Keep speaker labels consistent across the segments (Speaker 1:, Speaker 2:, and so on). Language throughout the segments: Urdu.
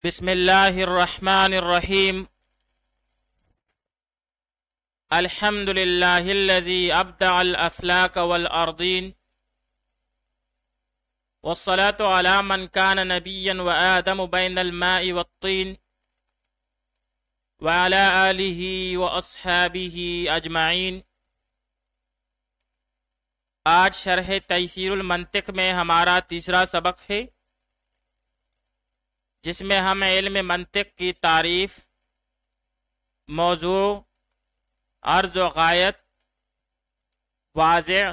Speaker 1: بسم اللہ الرحمن الرحیم الحمد للہ الذی ابدع الافلاک والارضین والصلاة على من كان نبيا وآدم بين الماء والطين وعلى آله وأصحابه أجمعين۔ آج شرح تیسیر المنطق میں ہمارا تیسرا سبق ہے، جس میں ہم علم منطق کی تعریف، موضوع، عرض و غایت، واضح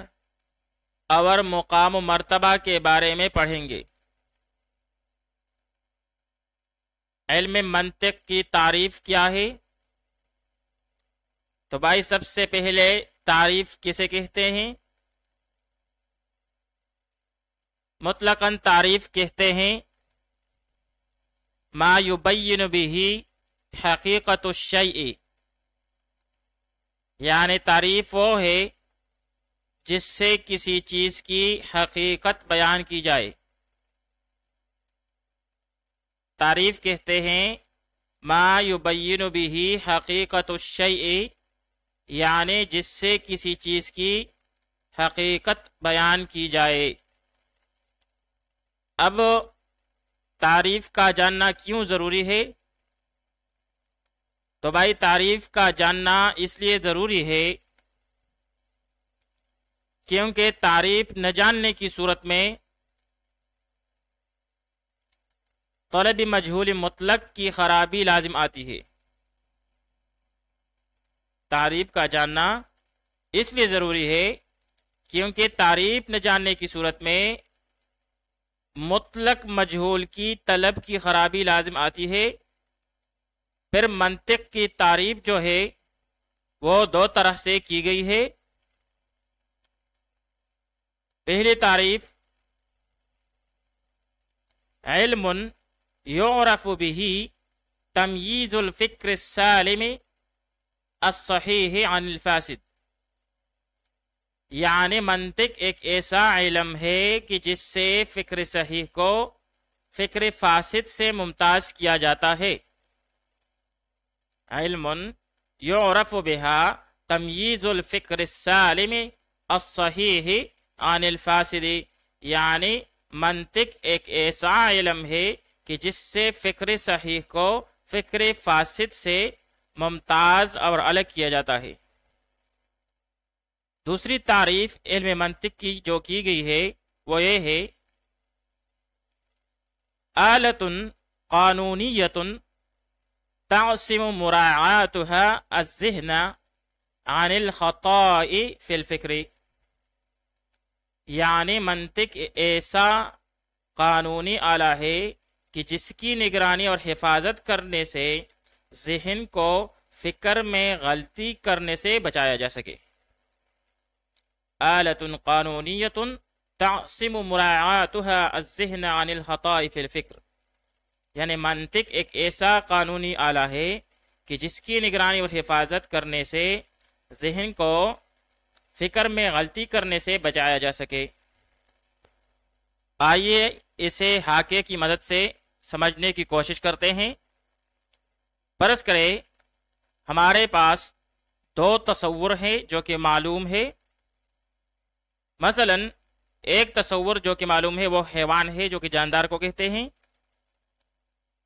Speaker 1: اور مقام و مرتبہ کے بارے میں پڑھیں گے۔ علم منطق کی تعریف کیا ہے؟ تو بھائی سب سے پہلے تعریف کسے کہتے ہیں؟ مطلقاً تعریف کہتے ہیں ما یبین بہ حقیقت الشیء، یعنی تعریف وہ ہے جس سے کسی چیز کی حقیقت بیان کی جائے۔ تعریف کہتے ہیں ما یبین بہ حقیقت الشیء، یعنی جس سے کسی چیز کی حقیقت بیان کی جائے۔ اب تعریف کا جاننا کیوں ضروری ہے؟ تو بھائی تعریف کا جاننا اس لیے ضروری ہے کیونکہ تعریف نہ جاننے کی صورت میں طلب مجہول مطلق کی خرابی لازم آتی ہے۔ تعریف کا جاننا اس لیے ضروری ہے کیونکہ تعریف نہ جاننے کی صورت میں مطلق مجہول کی طلب کی خرابی لازم آتی ہے۔ پھر منطق کی تعریف جو ہے وہ دو طرح سے کی گئی ہے۔ پہلی تعریف علم یعرف بہ تمییز الفکر السالم الصحیح عن الفاسد، یعنی منطق ایک ایسا علم ہے کہ جس سے فکر صحیح کو فکر فاسد سے ممتاز کیا جاتا ہے۔ علم یعرف بہا تمییز الفکر السالم الصحیح عن الفاسد، یعنی منطق ایک ایسا علم ہے کہ جس سے فکر صحیح کو فکر فاسد سے ممتاز اور الگ کیا جاتا ہے۔ دوسری تعریف علم منطق کی جو کی گئی ہے وہ یہ ہے آلۃ قانونیۃ تعصم مراعاتها الذہن عن الخطاء فی الفکر، یعنی منطق ایسا قانونی آلہ ہے کہ جس کی نگرانی اور حفاظت کرنے سے ذہن کو فکر میں غلطی کرنے سے بچایا جا سکے۔ آلۃ قانونیۃ تعصم مراعاتها الذہن عن الخطاء فی الفکر، یعنی منطق ایک ایسا قانونی آلہ ہے کہ جس کی نگرانی اور حفاظت کرنے سے ذہن کو فکر میں غلطی کرنے سے بچایا جا سکے۔ آئیے اسے حاکے کی مدد سے سمجھنے کی کوشش کرتے ہیں۔ فرض کرے ہمارے پاس دو تصور ہیں جو کہ معلوم ہے۔ مثلا ایک تصور جو کہ معلوم ہے وہ حیوان ہے جو کہ جاندار کو کہتے ہیں،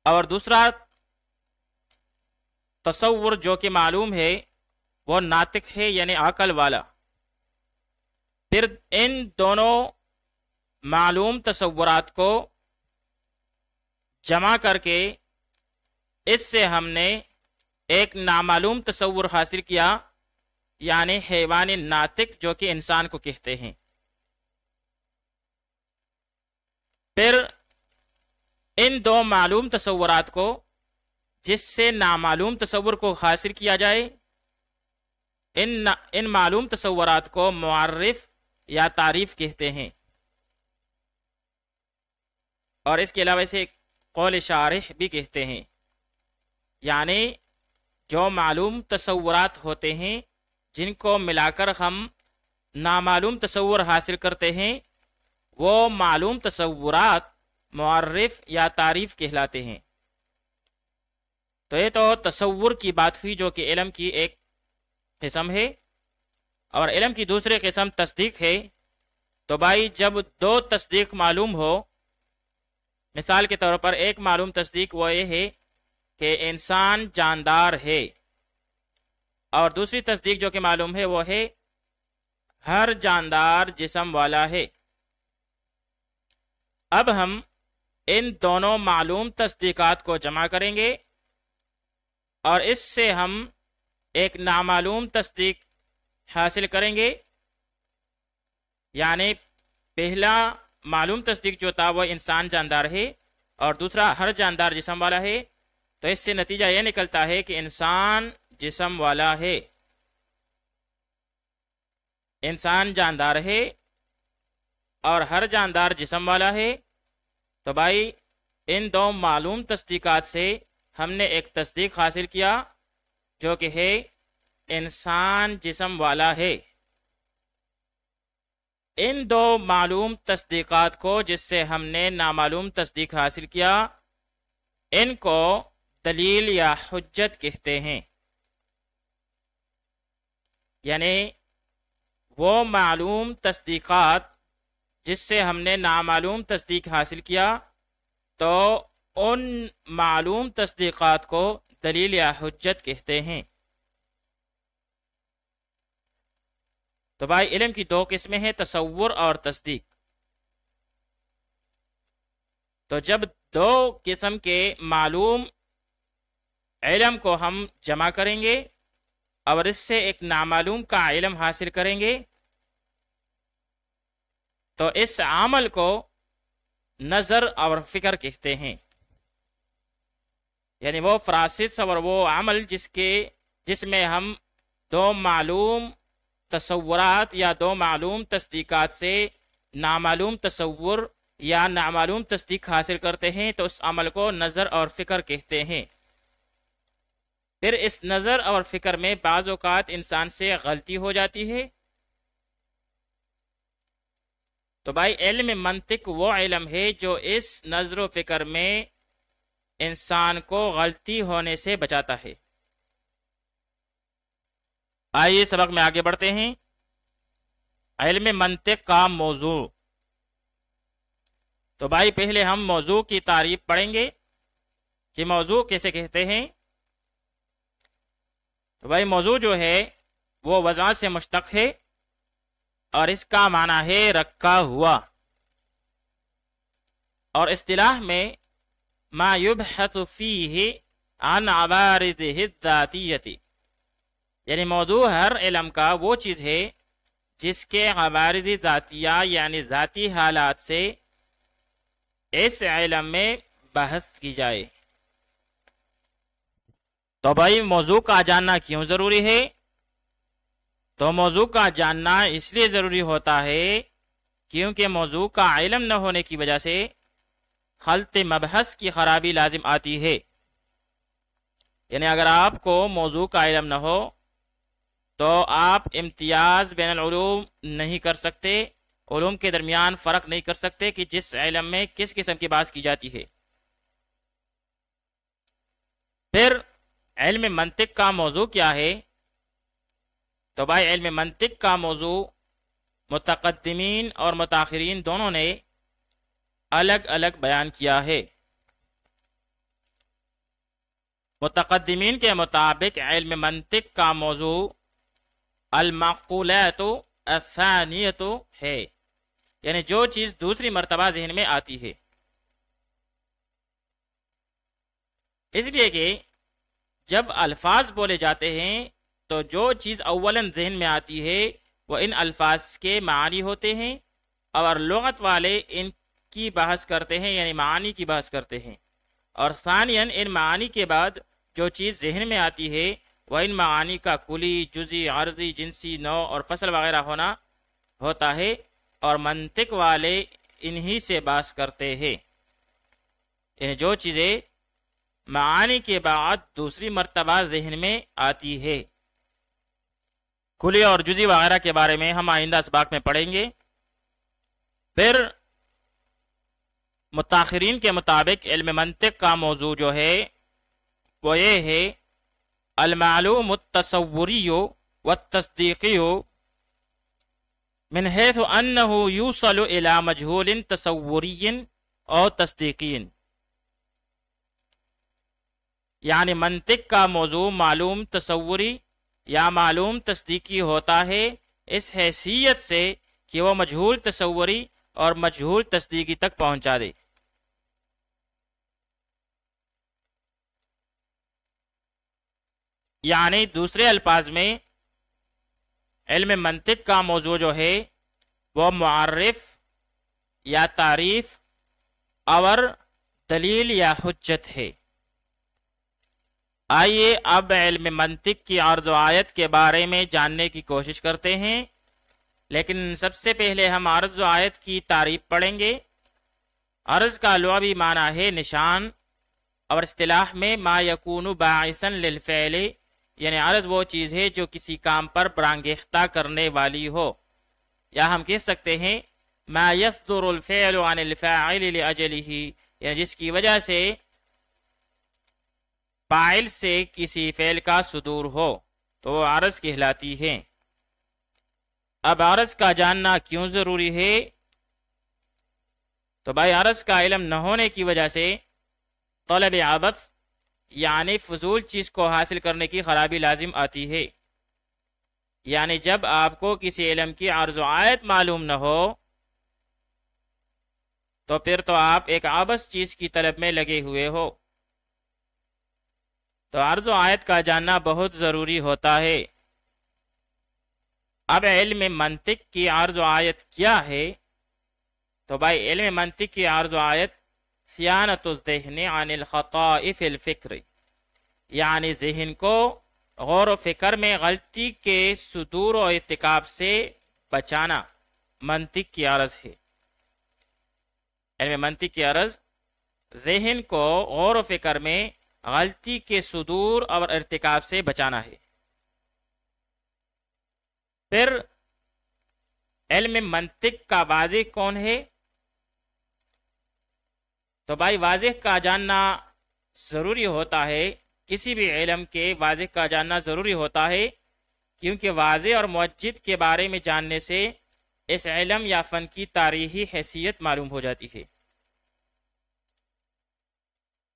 Speaker 1: اور دوسرا تصور جو کہ معلوم ہے وہ ناطق ہے یعنی عقل والا۔ پھر ان دونوں معلوم تصورات کو جمع کر کے اس سے ہم نے ایک نامعلوم تصور حاصل کیا، یعنی حیوان ناطق جو کہ انسان کو کہتے ہیں۔ پھر ان دو معلوم تصورات کو جس سے نامعلوم تصور کو حاصل کیا جائے، ان معلوم تصورات کو معرف یا تعریف کہتے ہیں۔ اور اس کے علاوہ اسے قول شارح بھی کہتے ہیں، یعنی جو معلوم تصورات ہوتے ہیں جن کو ملا کر ہم نامعلوم تصور حاصل کرتے ہیں، وہ معلوم تصورات معرف یا تعریف کہلاتے ہیں۔ تو یہ تو تصور کی بات ہوئی جو کہ علم کی ایک قسم ہے، اور علم کی دوسری قسم تصدیق ہے۔ تو بھائی جب دو تصدیق معلوم ہو، مثال کے طور پر ایک معلوم تصدیق وہ یہ ہے کہ انسان جاندار ہے، اور دوسری تصدیق جو کہ معلوم ہے وہ ہے ہر جاندار جسم والا ہے۔ اب ہم ان دونوں معلوم تصدیقات کو جمع کریں گے اور اس سے ہم ایک نامعلوم تصدیق حاصل کریں گے، یعنی پہلا معلوم تصدیق جو تھا وہ انسان جاندار ہے اور دوسرا ہر جاندار جسم والا ہے، تو اس سے نتیجہ یہ نکلتا ہے کہ انسان جسم والا ہے، انسان جاندار ہے اور ہر جاندار جسم والا ہے۔ تو بھائی ان دو معلوم تصدیقات سے ہم نے ایک تصدیق حاصل کیا جو کہ ہے انسان جسم والا ہے۔ ان دو معلوم تصدیقات کو جس سے ہم نے نامعلوم تصدیق حاصل کیا، ان کو دلیل یا حجت کہتے ہیں، یعنی وہ معلوم تصدیقات جس سے ہم نے نامعلوم تصدیق حاصل کیا تو ان معلوم تصدیقات کو دلیل یا حجت کہتے ہیں۔ تو بھائی علم کی دو قسمیں ہیں، تصور اور تصدیق۔ تو جب دو قسم کے معلوم علم کو ہم جمع کریں گے اور اس سے ایک نامعلوم کا علم حاصل کریں گے تو اس عمل کو نظر اور فکر کہتے ہیں، یعنی وہ پروسیس اور وہ عمل جس میں ہم دو معلوم تصورات یا دو معلوم تصدیقات سے نامعلوم تصور یا نامعلوم تصدیق حاصل کرتے ہیں، تو اس عمل کو نظر اور فکر کہتے ہیں۔ پھر اس نظر اور فکر میں بعض اوقات انسان سے غلطی ہو جاتی ہے۔ تو بھائی علم منطق وہ علم ہے جو اس نظر و فکر میں انسان کو غلطی ہونے سے بچاتا ہے۔ آئیے سبق میں آگے بڑھتے ہیں۔ علم منطق کا موضوع۔ تو بھائی پہلے ہم موضوع کی تعریف پڑھیں گے کہ موضوع کیسے کہتے ہیں۔ تو بھائی موضوع جو ہے وہ وضع سے مشتق ہے اور اس کا معنی ہے رکھا ہوا، اور اصطلاح میں ما یبحث فیہ عن عوارضہ الذاتیہ، یعنی موضوع ہر علم کا وہ چیز ہے جس کے عوارض ذاتیہ یعنی ذاتی حالات سے اس علم میں بحث کی جائے۔ تو بھائی موضوع کا جاننا کیوں ضروری ہے؟ تو موضوع کا جاننا اس لیے ضروری ہوتا ہے کیونکہ موضوع کا علم نہ ہونے کی وجہ سے خلط مبحث کی خرابی لازم آتی ہے، یعنی اگر آپ کو موضوع کا علم نہ ہو تو آپ امتیاز بین العلوم نہیں کر سکتے، علوم کے درمیان فرق نہیں کر سکتے کہ جس علم میں کس قسم کی بات کی جاتی ہے۔ پھر علم منطق کا موضوع کیا ہے؟ تو بھائی علم منطق کا موضوع متقدمین اور متاخرین دونوں نے الگ الگ بیان کیا ہے۔ متقدمین کے مطابق علم منطق کا موضوع المعقولات الثانیۃ ہے، یعنی جو چیز دوسری مرتبہ ذہن میں آتی ہے، اس لیے کہ جب الفاظ بولے جاتے ہیں تو جو چیز اولاً ذہن میں آتی ہے وہ ان الفاظ کے معنی ہوتے ہیں، اور لغت والے ان کی بحث کرتے ہیں یعنی معانی کی بحث کرتے ہیں، اور ثانیاً ان معانی کے بعد جو چیز ذہن میں آتی ہے وہ ان معانی کا کلی، جزئی، عرضی، جنسی، نوع اور فصل وغیرہ ہوتا ہے، اور منطق والے انہی سے بحث کرتے ہیں، یعنی جو چیزیں معانی کے بعد دوسری مرتبہ ذہن میں آتی ہے۔ کلی اور جزئی وغیرہ کے بارے میں ہم آئندہ اسباق میں پڑھیں گے۔ پھر متاخرین کے مطابق علم منطق کا موضوع جو ہے وہ یہ ہے المعلوم التصوری والتصدیقی من حیث انه یوصل الى مجهول تصوری اور تصدیقی، یعنی منطق کا موضوع معلوم تصوری یا معلوم تصدیقی ہوتا ہے اس حیثیت سے کہ وہ مجہول تصوری اور مجہول تصدیقی تک پہنچا دے۔ یعنی دوسرے الفاظ میں علم منطق کا موضوع جو ہے وہ معرف یا تعریف اور دلیل یا حجت ہے۔ آئیے اب علم منطق کی عرض و آیت کے بارے میں جاننے کی کوشش کرتے ہیں، لیکن سب سے پہلے ہم عرض و آیت کی تعریف پڑھیں گے۔ عرض کا لغوی معنی ہے نشان، اور اصطلاح میں ما یکون باعثا للفعل، یعنی عرض وہ چیز ہے جو کسی کام پر برانگیختہ کرنے والی ہو، یا ہم کہہ سکتے ہیں ما یصدر الفعل عن الفاعل لأجلہ، یعنی جس کی وجہ سے فاعل سے کسی فعل کا صدور ہو تو وہ عرض کہلاتی ہے۔ اب عرض کا جاننا کیوں ضروری ہے؟ تو بھائی عرض کا علم نہ ہونے کی وجہ سے طلب عبث یعنی فضول چیز کو حاصل کرنے کی خرابی لازم آتی ہے۔ یعنی جب آپ کو کسی علم کی عرض و آیت معلوم نہ ہو تو پھر تو آپ ایک عبث چیز کی طلب میں لگے ہوئے ہو۔ تو عرض و آیت کا جاننا بہت ضروری ہوتا ہے۔ اب علم منطق کی عرض و آیت کیا ہے؟ تو بھائی علم منطق کی عرض و آیت صیانت الذہن عن الخطاء فی الفکر، یعنی ذہن کو غور و فکر میں غلطی کے صدور و ارتکاب سے بچانا منطق کی عرض ہے۔ علم منطق کی عرض ذہن کو غور و فکر میں غلطی کے صدور اور ارتکاب سے بچانا ہے۔ پھر علم منطق کا واضح کون ہے؟ تو بھائی واضح کا جاننا ضروری ہوتا ہے، کسی بھی علم کے واضح کا جاننا ضروری ہوتا ہے، کیونکہ واضح اور موجد کے بارے میں جاننے سے اس علم یا فن کی تاریخی حیثیت معلوم ہو جاتی ہے۔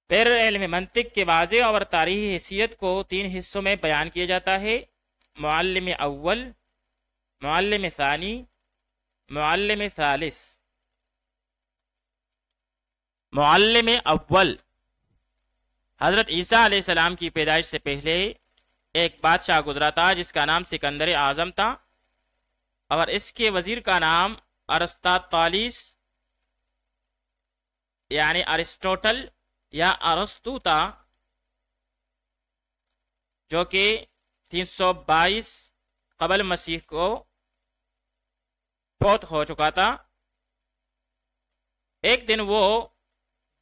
Speaker 1: پھر علم منطق کے واضح اور تاریخی حیثیت کو 3 حصوں میں بیان کیا جاتا ہے: معلم اول، معلم ثانی، معلم ثالث۔ معلم اول، حضرت عیسیٰ علیہ السلام کی پیدائش سے پہلے ایک بادشاہ گزرا تھا جس کا نام سکندر اعظم تھا، اور اس کے وزیر کا نام ارسطاطالیس یعنی ارسٹوٹل یا ارسطو تھا، جو کہ 322 قبل مسیح کو فوت ہو چکا تھا۔ ایک دن وہ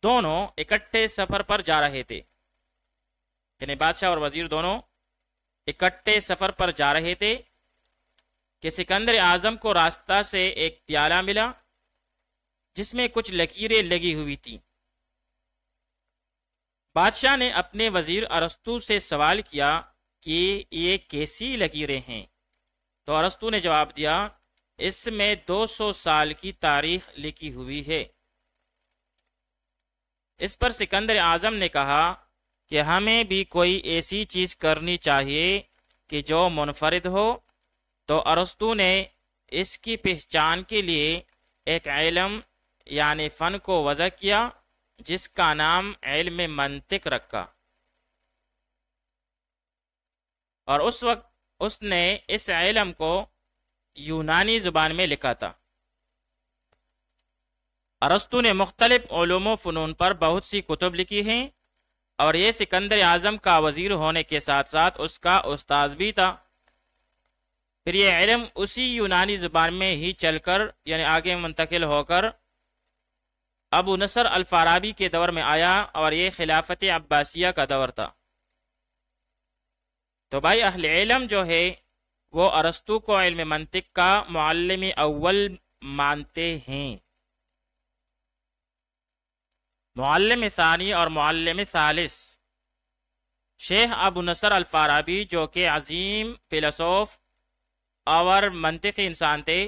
Speaker 1: دونوں اکٹھے سفر پر جا رہے تھے، یعنی بادشاہ اور وزیر دونوں اکٹھے سفر پر جا رہے تھے کہ سکندر اعظم کو راستہ سے ایک پیالہ ملا جس میں کچھ لکیریں لگی ہوئی تھیں۔ بادشاہ نے اپنے وزیر ارسطو سے سوال کیا کہ یہ کیسی لکیریں ہیں؟ تو ارسطو نے جواب دیا اس میں 200 سال کی تاریخ لکھی ہوئی ہے۔ اس پر سکندر اعظم نے کہا کہ ہمیں بھی کوئی ایسی چیز کرنی چاہیے کہ جو منفرد ہو، تو ارسطو نے اس کی پہچان کے لیے ایک علم یعنی فن کو وضع کیا جس کا نام علم منطق رکھا، اور اس وقت اس نے اس علم کو یونانی زبان میں لکھا تھا۔ ارسطو نے مختلف علوم و فنون پر بہت سی کتب لکھی ہیں، اور یہ سکندر اعظم کا وزیر ہونے کے ساتھ ساتھ اس کا استاذ بھی تھا۔ پھر یہ علم اسی یونانی زبان میں ہی چل کر یعنی آگے منتقل ہو کر ابو نصر الفارابی کے دور میں آیا، اور یہ خلافت عباسیہ کا دور تھا۔ تو بھائی اہل علم جو ہے وہ ارسطو کو علم منطق کا معلم اول مانتے ہیں۔ معلم ثانی اور معلم ثالث، شیخ ابو نصر الفارابی جو کہ عظیم فلسوف اور منطقی انسان تھے،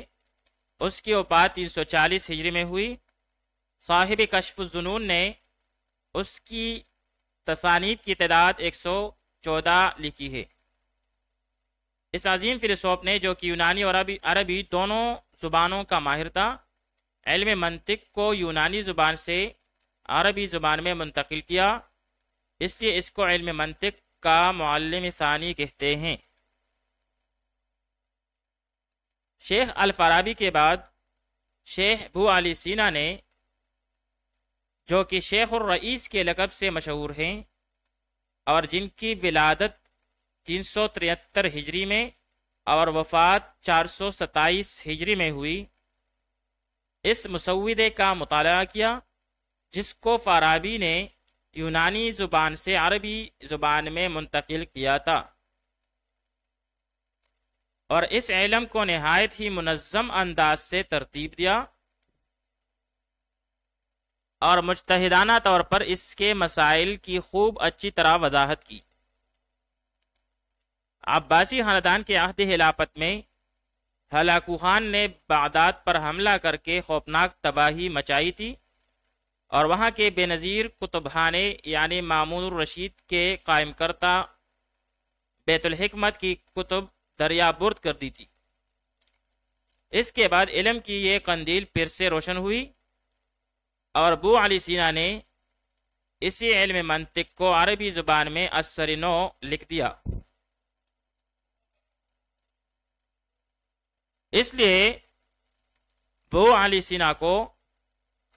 Speaker 1: اس کی وفات 340 ہجری میں ہوئی۔ صاحب کشف الظنون نے اس کی تصانیف کی تعداد 114 لکھی ہے۔ اس عظیم فلسوف نے جو کہ یونانی اور عربی دونوں زبانوں کا ماہر تھا، علم منطق کو یونانی زبان سے عربی زبان میں منتقل کیا، اس لیے اس کو علم منطق کا معلم ثانی کہتے ہیں۔ شیخ الفارابی کے بعد شیخ ابو علی سینا نے، جو کہ شیخ الرئیس کے لقب سے مشہور ہیں اور جن کی ولادت 373 ہجری میں اور وفات 427 ہجری میں ہوئی، اس مسودے کا مطالعہ کیا جس کو فارابی نے یونانی زبان سے عربی زبان میں منتقل کیا تھا، اور اس علم کو نہایت ہی منظم انداز سے ترتیب دیا اور مجتہدانہ طور پر اس کے مسائل کی خوب اچھی طرح وضاحت کی۔ عباسی خاندان کے عہد خلافت میں ہلاکو خان نے بغداد پر حملہ کر کے خوفناک تباہی مچائی تھی، اور وہاں کے بے نظیر کتب خانے یعنی مامون الرشید کے قائم کردہ بیت الحکمت کی کتب دریا برد کر دی تھی۔ اس کے بعد علم کی یہ قندیل پھر سے روشن ہوئی اور ابو علی سینا نے اسی علم منطق کو عربی زبان میں اثر نو لکھ دیا۔ اس لیے ابو علی سینا کو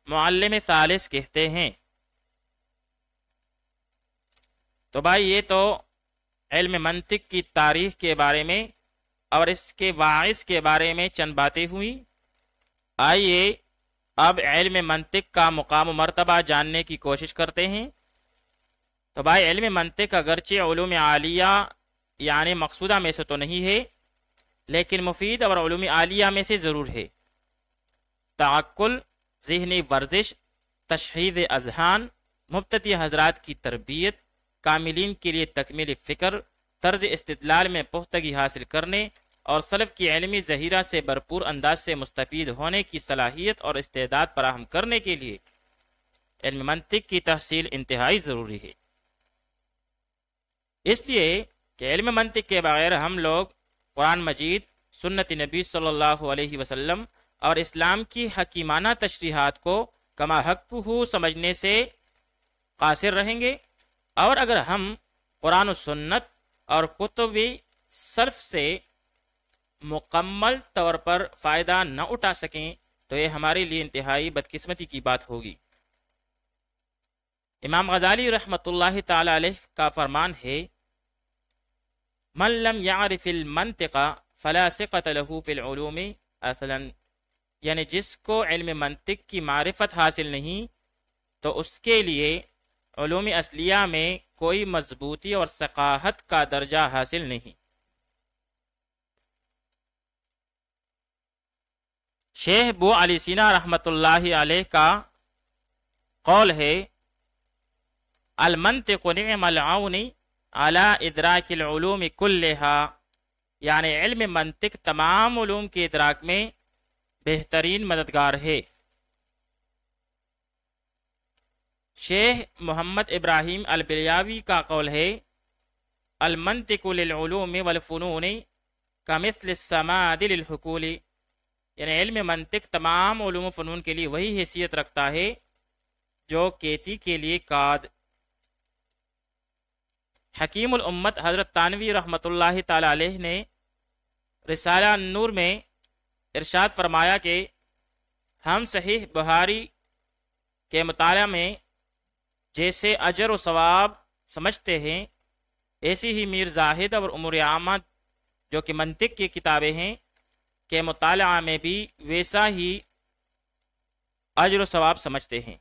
Speaker 1: معلم ثالث کہتے ہیں۔ تو بھائی یہ تو علم منطق کی تاریخ کے بارے میں اور اس کے باعث کے بارے میں چند باتیں ہوئی۔ آئیے اب علم منطق کا مقام و مرتبہ جاننے کی کوشش کرتے ہیں۔ تو بھائی علم منطق اگرچہ علوم عالیہ یعنی مقصودہ میں سے تو نہیں ہے، لیکن مفید اور علوم عالیہ میں سے ضرور ہے۔ تعقل، ذہنی ورزش، تشہید اذہان، مبتدی حضرات کی تربیت، کاملین کے لیے تکمیل فکر، طرز استدلال میں پختگی حاصل کرنے اور سلف کی علمی ذخیرہ سے بھرپور انداز سے مستفید ہونے کی صلاحیت اور استعداد فراہم کرنے کے لیے علم منطق کی تحصیل انتہائی ضروری ہے۔ اس لیے کہ علم منطق کے بغیر ہم لوگ قرآن مجید، سنت نبی صلی اللہ علیہ وسلم اور اسلام کی حکیمانہ تشریحات کو کما حق ہو سمجھنے سے قاصر رہیں گے، اور اگر ہم قرآن و سنت اور کتب سلف سے مکمل طور پر فائدہ نہ اٹھا سکیں تو یہ ہمارے لیے انتہائی بدقسمتی کی بات ہوگی۔ امام غزالی رحمۃ اللہ تعالی علیہ کا فرمان ہے، من لم يعرف المنطق فلا ثقة له في العلوم اصلا، یعنی جس کو علم منطق کی معرفت حاصل نہیں تو اس کے لیے علوم اصلیہ میں کوئی مضبوطی اور ثقاہت کا درجہ حاصل نہیں۔ شیخ ابو علی سینا رحمۃ اللہ علیہ کا قول ہے، المنطق نعم العون على ادراک العلوم كلها، یعنی علم منطق تمام علوم کے ادراک میں بہترین مددگار ہے۔ شیخ محمد ابراہیم البلیاوی کا قول ہے، المنطق للعلوم والفنون کمثل السماد للحقول، یعنی علم منطق تمام علوم و فنون کے لیے وہی حیثیت رکھتا ہے جو کیتی کے لیے کاد۔ حکیم الامت حضرت تانوی رحمۃ اللہ تعالی علیہ نے رسالہ نور میں ارشاد فرمایا کہ ہم صحیح بخاری کے مطالعہ میں جیسے اجر و ثواب سمجھتے ہیں، ایسی ہی میر زاہد اور امور عامہ جو کہ منطق کی کتابیں ہیں کے مطالعہ میں بھی ویسا ہی اجر و ثواب سمجھتے ہیں۔